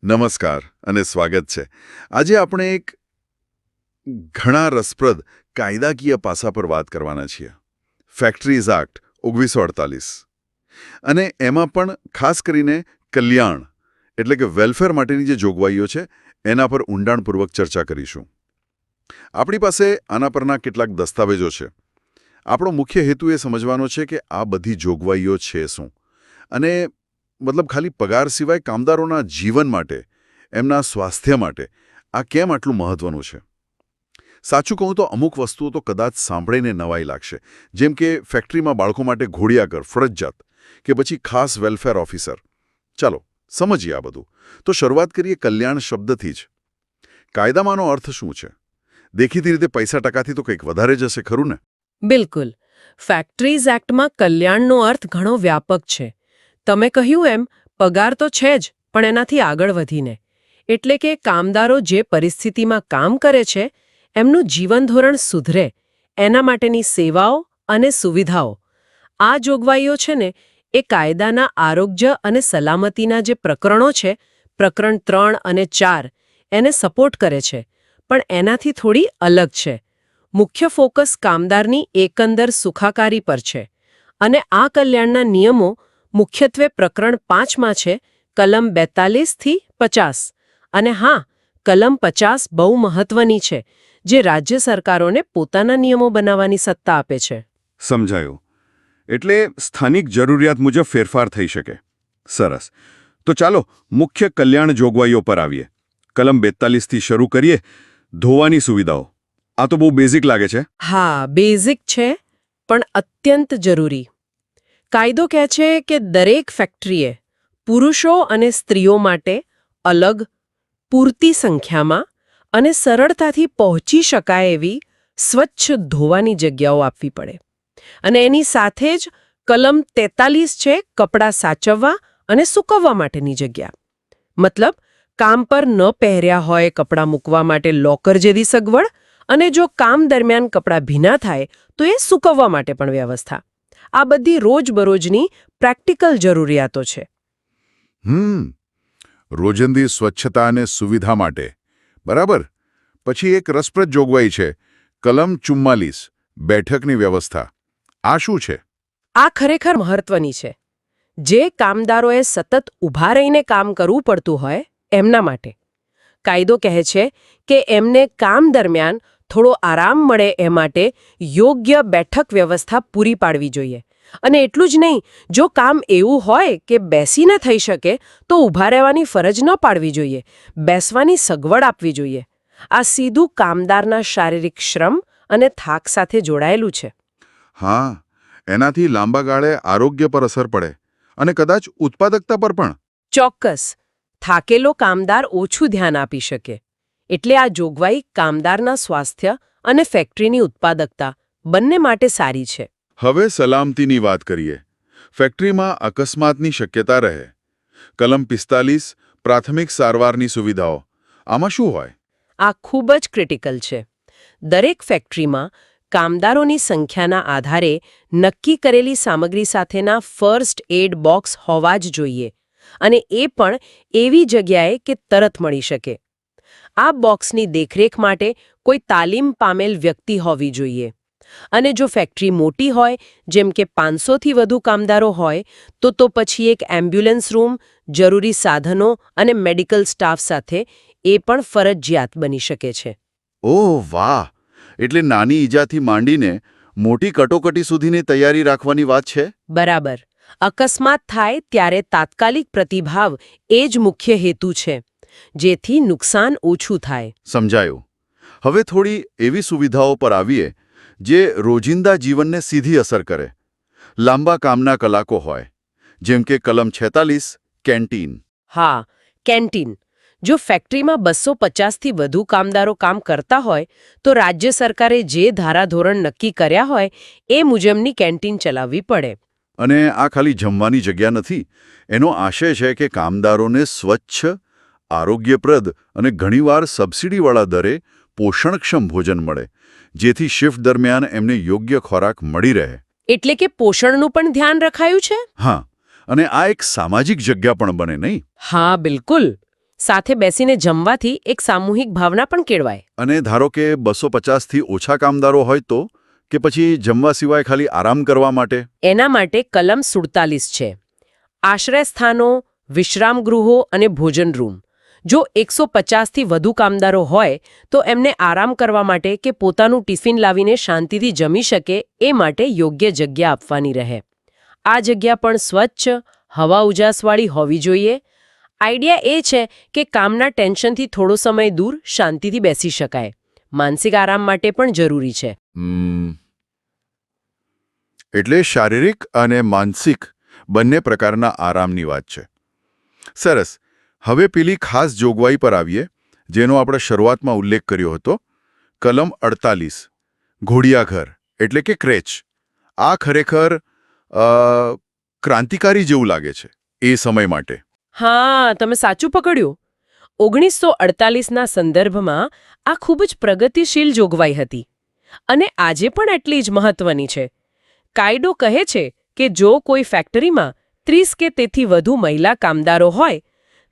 નમસ્કાર અને સ્વાગત છે. આજે આપણે એક ઘણા રસપ્રદ કાયદાકીય પાસા પર વાત કરવાના છીએ. ફેક્ટરીઝ એક્ટ 1948 અને એમાં પણ ખાસ કરીને કલ્યાણ એટલે કે વેલફેર માટેની જે જોગવાઈઓ છે એના પર ઊંડાણપૂર્વક ચર્ચા કરીશું. આપણી પાસે આના પરના કેટલાક દસ્તાવેજો છે. આપણો મુખ્ય હેતુ એ સમજવાનો છે કે આ બધી જોગવાઈઓ છે શું અને મતલબ ખાલી પગાર સિવાય કામદારોના જીવન માટે, એમના સ્વાસ્થ્ય માટે આ કેમ આટલું મહત્વનું છે. સાચું કહું તો અમુક વસ્તુઓ તો કદાચ સાંભળીને નવાઈ લાગશે, જેમ કે ફેક્ટરીમાં બાળકો માટે ઘોડિયાઘર ફરજિયાત કે પછી ખાસ વેલફેર ઓફિસર. ચાલો સમજીએ આ બધું. તો શરૂઆત કરીએ કલ્યાણ શબ્દથી જ. કાયદામાંનો અર્થ શું છે? દેખીતી રીતે પૈસા ટકાથી તો કંઈક વધારે જશે ખરું ને? બિલકુલ. ફેક્ટરીઝ એક્ટમાં કલ્યાણનો અર્થ ઘણો વ્યાપક છે. તમે કહ્યું એમ પગાર તો છે જ, પણ એનાથી આગળ વધીને એટલે કે કામદારો જે પરિસ્થિતિમાં કામ કરે છે એમનું જીવન ધોરણ સુધરે એના માટેની સેવાઓ અને સુવિધાઓ. આ જોગવાઈઓ છે ને એ કાયદાના આરોગ્ય અને સલામતીના જે પ્રકરણો છે, પ્રકરણ 3 અને 4, એને સપોર્ટ કરે છે, પણ એનાથી થોડી અલગ છે. મુખ્ય ફોકસ કામદારની એકંદર સુખાકારી પર છે અને આ કલ્યાણના નિયમો મુખ્યત્વે પ્રકરણ 5માં છે, કલમ 42 થી 50. અને હા, કલમ 50 બહુ મહત્વની છે, જે રાજ્ય સરકારોને પોતાના નિયમો બનાવવાની સત્તા આપે છે. સમજાયું. એટલે સ્થાનિક જરૂરિયાત મુજબ ફેરફાર થઈ શકે. સરસ. તો ચાલો મુખ્ય કલ્યાણ જોગવાઈઓ પર આવીએ. કલમ 42 થી શરૂ કરીએ. ધોવાની સુવિધાઓ. આ તો બહુ બેઝિક લાગે છે. હા, બેઝિક છે, પણ અત્યંત જરૂરી. કાયદો કહે છે કે દરેક ફેક્ટરીએ પુરુષો અને સ્ત્રીઓ માટે અલગ, પૂરતી સંખ્યામાં અને સરળતાથી પહોંચી શકાય એવી સ્વચ્છ ધોવાની જગ્યાઓ આપવી પડે. અને એની સાથે જ કલમ 43 છે કપડાં સાચવવા અને સૂકવવા માટેની જગ્યા. મતલબ કામ પર ન પહેર્યા હોય કપડાં મૂકવા માટે લોકર જેવી સગવડ, અને જો કામ દરમિયાન કપડાં ભીના થાય તો એ સૂકવવા માટે પણ વ્યવસ્થા. આ બધી રોજબરોજની પ્રેક્ટિકલ જરૂરિયાતો છે. રોજિંદી સ્વચ્છતા અને સુવિધા માટે. બરાબર. પછી એક રસપ્રદ જોગવાઈ છે, કલમ 44, બેઠકની વ્યવસ્થા. આ શું છે? આ ખરેખર મહત્વની છે. જે કામદારોએ સતત ઊભા રહીને કામ કરવું પડતું હોય એમના માટે. કાયદો કહે છે કે એમને કામ દરમિયાન થોડો આરામ મળે એ માટે યોગ્ય બેઠક વ્યવસ્થા પૂરી પાડવી જોઈએ. અને એટલું જ નહીં, જો કામ એવું હોય કે બેસીને થઈ શકે તો ઊભા રહેવાની ફરજ ન પાડવી જોઈએ, બેસવાની સગવડ આપવી જોઈએ. આ સીધું કામદારના શારીરિક શ્રમ અને થાક સાથે જોડાયેલું છે. હા, એનાથી લાંબા ગાળે આરોગ્ય પર અસર પડે અને કદાચ ઉત્પાદકતા પર પણ. ચોક્કસ. થાકેલો કામદાર ઓછું ધ્યાન આપી શકે. એટલે આ જોગવાઈ કામદારના સ્વાસ્થ્ય અને ફેક્ટરીની ઉત્પાદકતા બંને માટે સારી છે. હવે સલામતીની વાત કરીએ. ફેક્ટરીમાં અકસ્માતની શક્યતા રહે. કલમ 45, પ્રાથમિક સારવારની સુવિધાઓ. આમાં શું હોય? આ ખૂબ જ ક્રિટિકલ છે. દરેક ફેક્ટરીમાં કામદારોની સંખ્યાના આધારે નક્કી કરેલી સામગ્રી સાથેના ફર્સ્ટ એડ બોક્સ હોવા જ જોઈએ, અને એ પણ એવી જગ્યાએ કે તરત મળી શકે. આ બોક્સની દેખરેખ માટે કોઈ તાલીમ પામેલ વ્યક્તિ હોવી જોઈએ. અને જો ફેક્ટરી મોટી હોય, જેમ કે 500થી વધુ કામદારો હોય, તો પછી એક એમ્બ્યુલન્સ રૂમ, જરૂરી સાધનો અને મેડિકલ સ્ટાફ સાથે એ પણ ફરજિયાત બની શકે છે. ઓહ વાહ! એટલે નાની ઈજાથી માંડીને મોટી કટોકટી સુધીની તૈયારી રાખવાની વાત છે. બરાબર. અકસ્માત થાય ત્યારે તાત્કાલિક પ્રતિભાવ એ જ મુખ્ય હેતુ છે, જેથી નુકસાન ઓછું થાય. સમજાયું. હવે થોડી એવી સુવિધાઓ પર આવીએ જે રોજિંદા જીવનને સીધી અસર કરે. લાંબા કામના કલાકો હોય, જેમ કે કલમ 46, કેન્ટીન. હા, કેન્ટીન. જો ફેક્ટરીમાં 250થી વધુ કામદારો કામ કરતા હોય તો રાજ્ય સરકારે જે ધારાધોરણ નક્કી કર્યા હોય એ મુજબની કેન્ટીન ચલાવવી પડે. અને આ ખાલી જમવાની જગ્યા નથી. એનો આશય છે કે કામદારોને સ્વચ્છ, આરોગ્યપ્રદ અને ઘણીવાર સબસિડીવાળા દરે પોષણક્ષમ ભોજન મળે, જેથી શિફ્ટ દરમિયાન એમને યોગ્ય ખોરાક મળી રહે. એટલે કે પોષણનું પણ ધ્યાન રખાયું છે? હા, અને આ એક સામાજિક જગ્યા પણ બને નહીં? હા, બિલકુલ. સાથે બેસીને જમવાથી એક સામૂહિક ભાવના પણ કેળવાય. અને ધારો કે 250થી ઓછા કામદારો હોય તો કે પછી જમવા સિવાય ખાલી આરામ કરવા માટે? એના માટે કલમ 47 છે. આશ્રયસ્થાનો, વિશ્રામગૃહો અને ભોજન રૂમ. જો 150થી વધુ કામદારો હોય તો એમને આરામ કરવા માટે કે પોતાનું ટિફિન લાવીને શાંતિથી જમી શકે એ માટે યોગ્ય જગ્યા આપવાની રહે. આ જગ્યા પણ સ્વચ્છ, હવા ઉજાસવાળી હોવી જોઈએ. આઈડિયા એ છે કે કામના ટેન્શનથી થોડો સમય દૂર શાંતિથી બેસી શકાય. માનસિક આરામ માટે પણ જરૂરી છે. એટલે શારીરિક અને માનસિક બંને પ્રકારના આરામની વાત છે. સરસ. હવે પેલી ખાસ જોગવાઈ પર આવીએ જેનો આપણે શરૂઆતમાં ઉલ્લેખ કર્યો હતો. કલમ 48 ઘોડિયાઘર એટલે કે ક્રેચ. આ ખરેખર ક્રાંતિકારી જેવું લાગે છે એ સમય માટે. હા, તમે સાચું પકડ્યું. 1948ના સંદર્ભમાં આ ખૂબ જ પ્રગતિશીલ જોગવાઈ હતી અને આજે પણ એટલી જ મહત્વની છે. કાયદો કહે છે કે જો કોઈ ફેક્ટરીમાં 30 કે તેથી વધુ મહિલા કામદારો હોય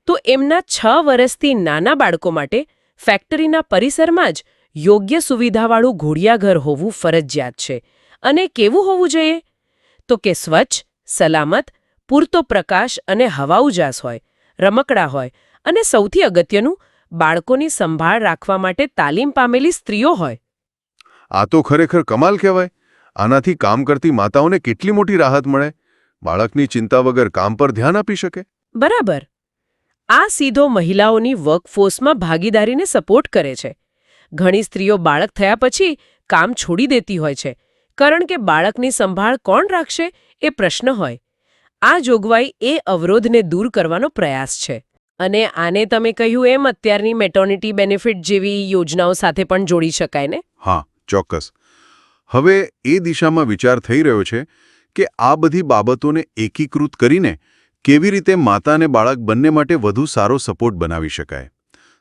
તો એમના 6 વર્ષથી નાના બાળકો માટે ફેક્ટરીના પરિસરમાં જ યોગ્ય સુવિધાવાળું ઘોડિયાઘર હોવું ફરજિયાત છે. અને કેવું હોવું જોઈએ? તો કે સ્વચ્છ, સલામત, પૂરતો પ્રકાશ અને હવા ઉજાસ હોય, રમકડા હોય અને સૌથી અગત્યનું બાળકોની સંભાળ રાખવા માટે તાલીમ પામેલી સ્ત્રીઓ હોય. આ તો ખરેખર કમાલ કહેવાય. આનાથી કામ કરતી માતાઓને કેટલી મોટી રાહત મળે. બાળકની ચિંતા વગર કામ પર ધ્યાન આપી શકે. બરાબર. આ સીધો મહિલાઓની વર્કફોર્સમાં ભાગીદારીને સપોર્ટ કરે છે. ઘણી સ્ત્રીઓ બાળક થયા પછી કામ છોડી દેતી હોય છે કારણ કે બાળકની સંભાળ કોણ રાખશે એ પ્રશ્ન હોય. આ જોગવાઈ એ અવરોધને દૂર કરવાનો પ્રયાસ છે. અને આને તમે કહ્યું એમ અત્યારની મેટર્નિટી બેનિફિટ જેવી યોજનાઓ સાથે પણ જોડી શકાય ને? હા, ચોક્કસ. હવે એ દિશામાં વિચાર થઈ રહ્યો છે કે આ બધી બાબતોને એકીકૃત કરીને કેવી રીતે માતા અને બાળક બંને માટે વધુ સારો સપોર્ટ બનાવી શકાય.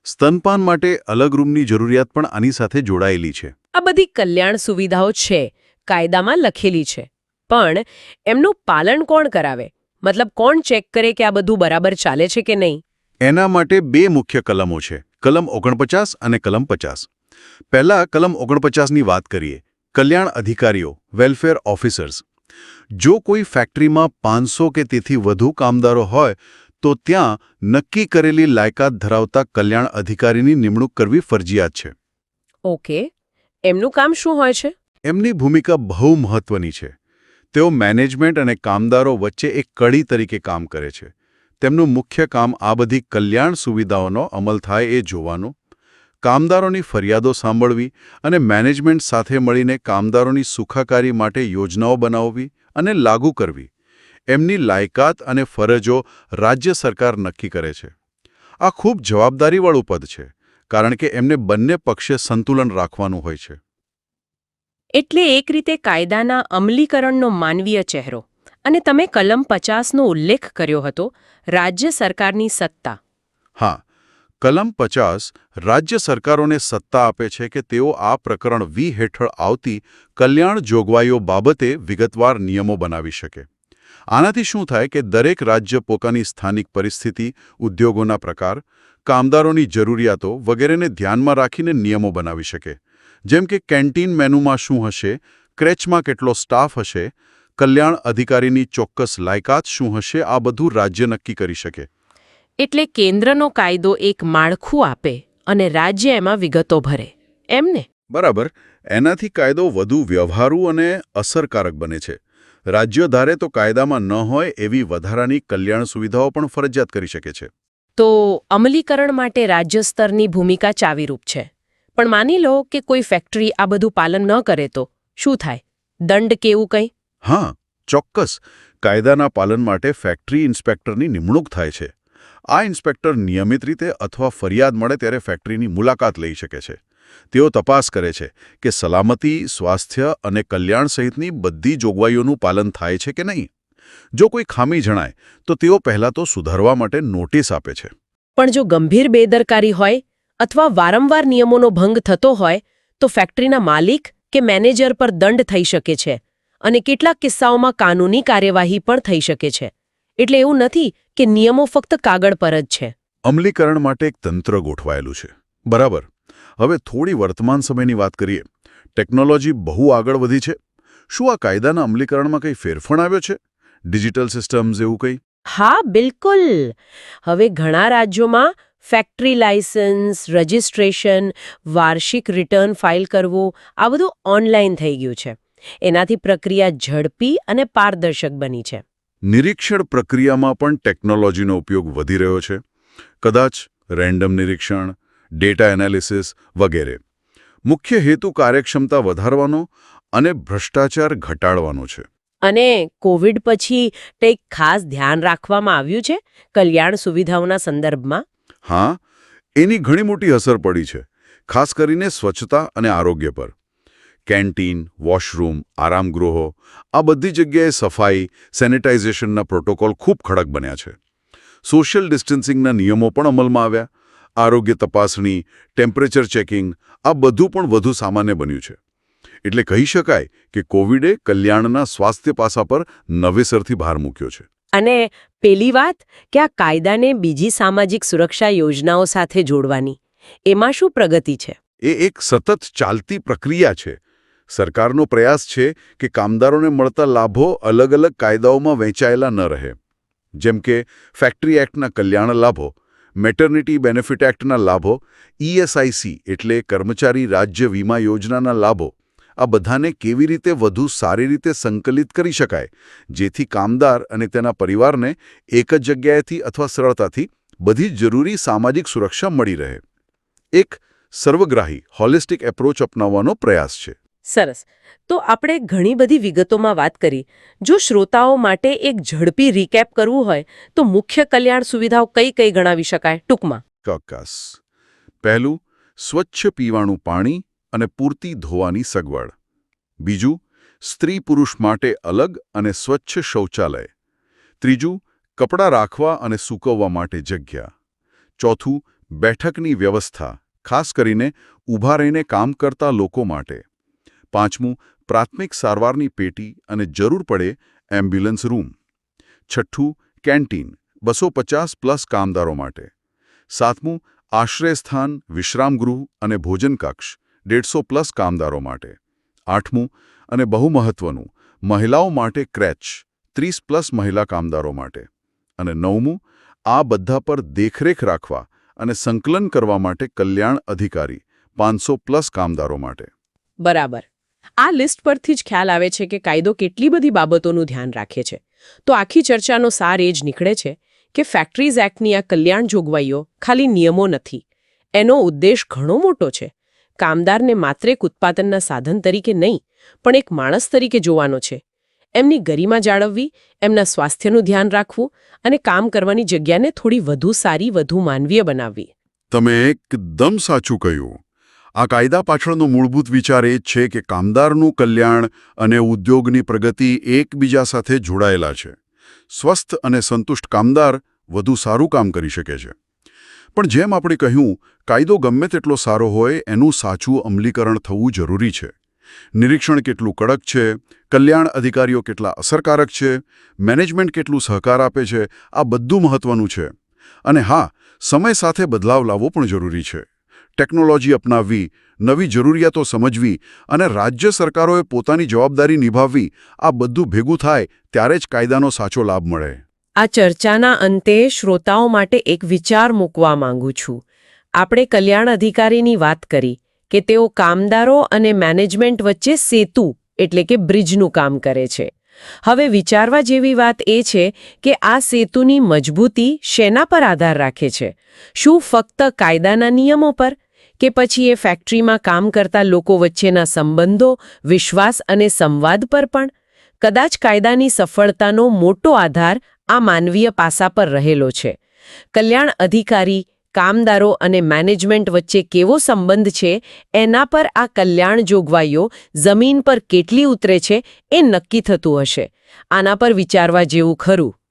સ્તનપાન માટે અલગ રૂમની જરૂરિયાત પણ આની સાથે જોડાયેલી છે. આ બધી કલ્યાણ સુવિધાઓ છે, કાયદામાં લખેલી છે. પણ એમનું પાલન કોણ કરાવે? મતલબ કોણ ચેક કરે કે આ બધું બરાબર ચાલે છે કે નહીં? એના માટે 2 મુખ્ય કલમો છે, કલમ 49 અને કલમ 50. પહેલા કલમ 49ની વાત કરીએ. કલ્યાણ અધિકારીઓ, વેલફેર ઓફિસર્સ. જો કોઈ ફેક્ટરીમાં 500 કે તેથી વધુ કામદારો હોય તો ત્યાં નક્કી કરેલી લાયકાત ધરાવતા કલ્યાણ અધિકારીની નિમણૂક કરવી ફરજિયાત છે. ઓકે. એમનું કામ શું હોય છે? એમની ભૂમિકા બહુ મહત્વની છે. તેઓ મેનેજમેન્ટ અને કામદારો વચ્ચે એક કડી તરીકે કામ કરે છે. તેમનું મુખ્ય કામ આ બધી કલ્યાણ સુવિધાઓનો અમલ થાય એ જોવાનું, કામદારોની ફરિયાદો સાંભળવી અને મેનેજમેન્ટ સાથે મળીને કામદારોની સુખાકારી માટે યોજનાઓ બનાવવી અને લાગુ કરવી. એમની લાયકાત અને ફરજો રાજ્ય સરકાર નક્કી કરે છે. આ ખૂબ જવાબદારીવાળું પદ છે કારણ કે એમને બંને પક્ષે સંતુલન રાખવાનું હોય છે. એટલે એક રીતે કાયદાના અમલીકરણનો માનવીય ચહેરો. અને તમે કલમ 50નો ઉલ્લેખ કર્યો હતો, રાજ્ય સરકારની સત્તા. હા, કલમ 50 રાજ્ય સરકારોને સત્તા આપે છે કે તેઓ આ પ્રકરણ 20 હેઠળ આવતી કલ્યાણ જોગવાઈઓ બાબતે વિગતવાર નિયમો બનાવી શકે. આનાથી શું થાય કે દરેક રાજ્ય પોતાની સ્થાનિક પરિસ્થિતિ, ઉદ્યોગોના પ્રકાર, કામદારોની જરૂરિયાતો વગેરેને ધ્યાનમાં રાખીને નિયમો બનાવી શકે. જેમ કે કેન્ટીન મેનુમાં શું હશે, ક્રેચમાં કેટલો સ્ટાફ હશે, કલ્યાણ અધિકારીની ચોક્કસ લાયકાત શું હશે, આ બધું રાજ્ય નક્કી કરી શકે. એટલે કેન્દ્રનો કાયદો એક માળખું આપે અને રાજ્ય એમાં વિગતો ભરે, એમને? બરાબર. એનાથી કાયદો વધુ વ્યવહારુ અને અસરકારક બને છે. રાજ્યો ધારે તો કાયદામાં ન હોય એવી વધારાની કલ્યાણ સુવિધાઓ પણ ફરજિયાત કરી શકે છે. તો અમલીકરણ માટે રાજ્ય સ્તરની ભૂમિકા ચાવીરૂપ છે. પણ માની લો કે કોઈ ફેક્ટરી આ બધું પાલન ન કરે તો શું થાય? દંડ કેવું કંઈ? હા, ચોક્કસ. કાયદાના પાલન માટે ફેક્ટરી ઇન્સ્પેક્ટરની નિમણૂક થાય છે. આ ઇન્સ્પેક્ટર નિયમિત રીતે અથવા ફરિયાદ મળે ત્યારે ફેક્ટરીની મુલાકાત લઈ શકે છે. તેઓ તપાસ કરે છે કે સલામતી, સ્વાસ્થ્ય અને કલ્યાણ સહિતની બધી જોગવાઈઓનું પાલન થાય છે કે નહીં. જો કોઈ ખામી જણાય તો તેઓ પહેલાં તો સુધારવા માટે નોટિસ આપે છે. પણ જો ગંભીર બેદરકારી હોય અથવા વારંવાર નિયમોનો ભંગ થતો હોય તો ફેક્ટરીના માલિક કે મેનેજર પર દંડ થઈ શકે છે અને કેટલાક કિસ્સાઓમાં કાનૂની કાર્યવાહી પણ થઈ શકે છે. એટલે એવું નથી કે નિયમો ફક્ત કાગળ પર જ છે. અમલીકરણ માટે એક તંત્ર ગોઠવાયેલું છે બરાબર. હવે થોડી વર્તમાન સમયની વાત કરીએ. ટેકનોલોજી બહુ આગળ વધી છે. શું આ કાયદાના અમલીકરણમાં કંઈ ફેરફાર આવ્યો છે? ડિજિટલ સિસ્ટમ્સ એવું કંઈ? હા બિલકુલ. હવે ઘણા રાજ્યોમાં ફેક્ટરી લાયસન્સ, રજિસ્ટ્રેશન, વાર્ષિક રિટર્ન ફાઇલ કરવું આ બધું ઓનલાઈન થઈ ગયું છે. એનાથી પ્રક્રિયા ઝડપી અને પારદર્શક બની છે. નિરીક્ષણ પ્રક્રિયામાં પણ ટેકનોલોજીનો ઉપયોગ વધી રહ્યો છે. કદાચ રેન્ડમ નિરીક્ષણ, ડેટા એનાલિસિસ વગેરે. મુખ્ય હેતુ કાર્યક્ષમતા વધારવાનો અને ભ્રષ્ટાચાર ઘટાડવાનો છે. અને કોવિડ પછી કંઈક ખાસ ધ્યાન રાખવામાં આવ્યું છે કલ્યાણ સુવિધાઓના સંદર્ભમાં? હા, એની ઘણી મોટી અસર પડી છે, ખાસ કરીને સ્વચ્છતા અને આરોગ્ય પર. કેન્ટીન, વોશરૂમ, આરામગૃહો આ બધી જગ્યાએ સફાઈ, સેનિટાઇઝેશનના પ્રોટોકોલ ખૂબ કડક બન્યા છે. સોશિયલ ડિસ્ટન્સિંગના નિયમો પણ અમલમાં આવ્યા. આરોગ્ય તપાસણી, ટેમ્પરેચર ચેકિંગ આ બધું પણ વધુ સામાન્ય બન્યું છે. એટલે કહી શકાય કે કોવિડે કલ્યાણના સ્વાસ્થ્ય પાસા પર નવેસરથી ભાર મૂક્યો છે. અને પેલી વાત કે આ કાયદાને બીજી સામાજિક સુરક્ષા યોજનાઓ સાથે જોડવાની, એમાં શું પ્રગતિ છે? એ એક સતત ચાલતી પ્રક્રિયા છે. સરકારનો પ્રયાસ છે કે કામદારોને મળતા લાભો અલગ-અલગ કાયદાઓમાં વહેંચાયેલા ન રહે. જેમ કે ફેક્ટરી એક્ટના કલ્યાણ લાભો, મેટર્નિટી બેનિફિટ એક્ટના લાભો, ESIC એટલે કર્મચારી રાજ્ય વીમા યોજનાના લાભો આ બધાને કેવી રીતે વધુ સારી રીતે સંકલિત કરી શકાય, જેથી કામદાર અને તેના પરિવારને એક જ જગ્યાએથી અથવા સરળતાથી બધી જરૂરી સામાજિક સુરક્ષા મળી રહે. એક સર્વગ્રાહી હોલિસ્ટિક એપ્રોચ અપનાવવાનો પ્રયાસ છે. સરસ. તો આપણે ઘણી બધી વિગતોમાં વાત કરી. જો શ્રોતાઓ માટે એક ઝડપી રીકેપ કરવું હોય તો મુખ્ય કલ્યાણ સુવિધાઓ કઈ કઈ ગણાવી શકાય ટૂંકમાં? ચોક્કસ. પહેલું, સ્વચ્છ પીવાનું પાણી અને પૂરતી ધોવાની સગવડ. બીજું, સ્ત્રી પુરુષ માટે અલગ અને સ્વચ્છ શૌચાલય. ત્રીજું, કપડાં રાખવા અને સૂકવવા માટે જગ્યા. ચોથું, બેઠકની વ્યવસ્થા, ખાસ કરીને ઊભા રહીને કામ કરતા લોકો માટે. પાંચમું, પ્રાથમિક સારવારની પેટી અને જરૂર પડે એમ્બ્યુલન્સ રૂમ. છઠ્ઠું, કેન્ટીન 250+ કામદારો માટે. સાતમું, આશ્રયસ્થાન, વિશ્રામગૃહ અને ભોજન કક્ષ 150+ કામદારો માટે. આઠમું અને બહુ મહત્વનું, મહિલાઓ માટે ક્રેચ 30+ મહિલા કામદારો માટે. અને નવમું, આ બધા પર દેખરેખ રાખવા અને સંકલન કરવા માટે કલ્યાણ અધિકારી 500+ કામદારો માટે. બરાબર. આ લિસ્ટ પરથી જ ખ્યાલ આવે છે કે કાયદો કેટલી બધી બાબતોનું ધ્યાન રાખે છે. તો આખી ચર્ચાનો સાર એ જ નીકળે છે કે ફેક્ટરીઝ એક્ટની આ કલ્યાણ જોગવાઈઓ ખાલી નિયમો નથી. એનો ઉદ્દેશ ઘણો મોટો છે. કામદારને માત્ર એક ઉત્પાદનના સાધન તરીકે નહીં, પણ એક માણસ તરીકે જોવાનો છે. એમની ગરિમા જાળવવી, એમના સ્વાસ્થ્યનું ધ્યાન રાખવું અને કામ કરવાની જગ્યાને થોડી વધુ સારી, વધુ માનવીય બનાવવી. તમે એકદમ સાચું કહ્યું. આ કાયદા પાછળનો મૂળભૂત વિચાર એ જ છે કે કામદારનું કલ્યાણ અને ઉદ્યોગની પ્રગતિ એકબીજા સાથે જોડાયેલા છે. સ્વસ્થ અને સંતુષ્ટ કામદાર વધુ સારું કામ કરી શકે છે. પણ જેમ આપણે કહ્યું, કાયદો ગમે તેટલો સારો હોય એનું સાચું અમલીકરણ થવું જરૂરી છે. નિરીક્ષણ કેટલું કડક છે, કલ્યાણ અધિકારીઓ કેટલા અસરકારક છે, મેનેજમેન્ટ કેટલું સહકાર આપે છે, આ બધું મહત્વનું છે. અને હા, સમય સાથે બદલાવ લાવવો પણ જરૂરી છે. ટેકનોલોજી અપનાવવી, નવી જરૂરિયાતો સમજવી અને રાજ્ય સરકારોએ પોતાની જવાબદારી નિભાવવી, આ બધું ભેગું થાય ત્યારે જ કાયદાનો સાચો લાભ મળે. આ ચર્ચાના અંતે શ્રોતાઓ માટે એક વિચાર મૂકવા માંગુ છું. આપણે કલ્યાણ અધિકારીની વાત કરી કે તેઓ કામદારો અને મેનેજમેન્ટ વચ્ચે સેતુ એટલે કે બ્રિજનું કામ કરે છે. હવે વિચારવા જેવી વાત એ છે કે આ સેતુની મજબૂતી શેના પર આધાર રાખે છે? શું ફક્ત કાયદાના નિયમો પર, કે પછી એ ફેક્ટરીમાં કામ કરતા લોકો વચ્ચેના સંબંધો, વિશ્વાસ અને સંવાદ પર પણ? કદાચ કાયદાની સફળતાનો મોટો આધાર આ માનવીય પાસા પર રહેલો છે. કલ્યાણ અધિકારી, કામદારો અને મેનેજમેન્ટ વચ્ચે કેવો સંબંધ છે એના પર આ કલ્યાણ જોગવાઈઓ જમીન પર કેટલી ઉતરે છે એ નક્કી થતું હશે. આના પર વિચારવા જેવું ખરું.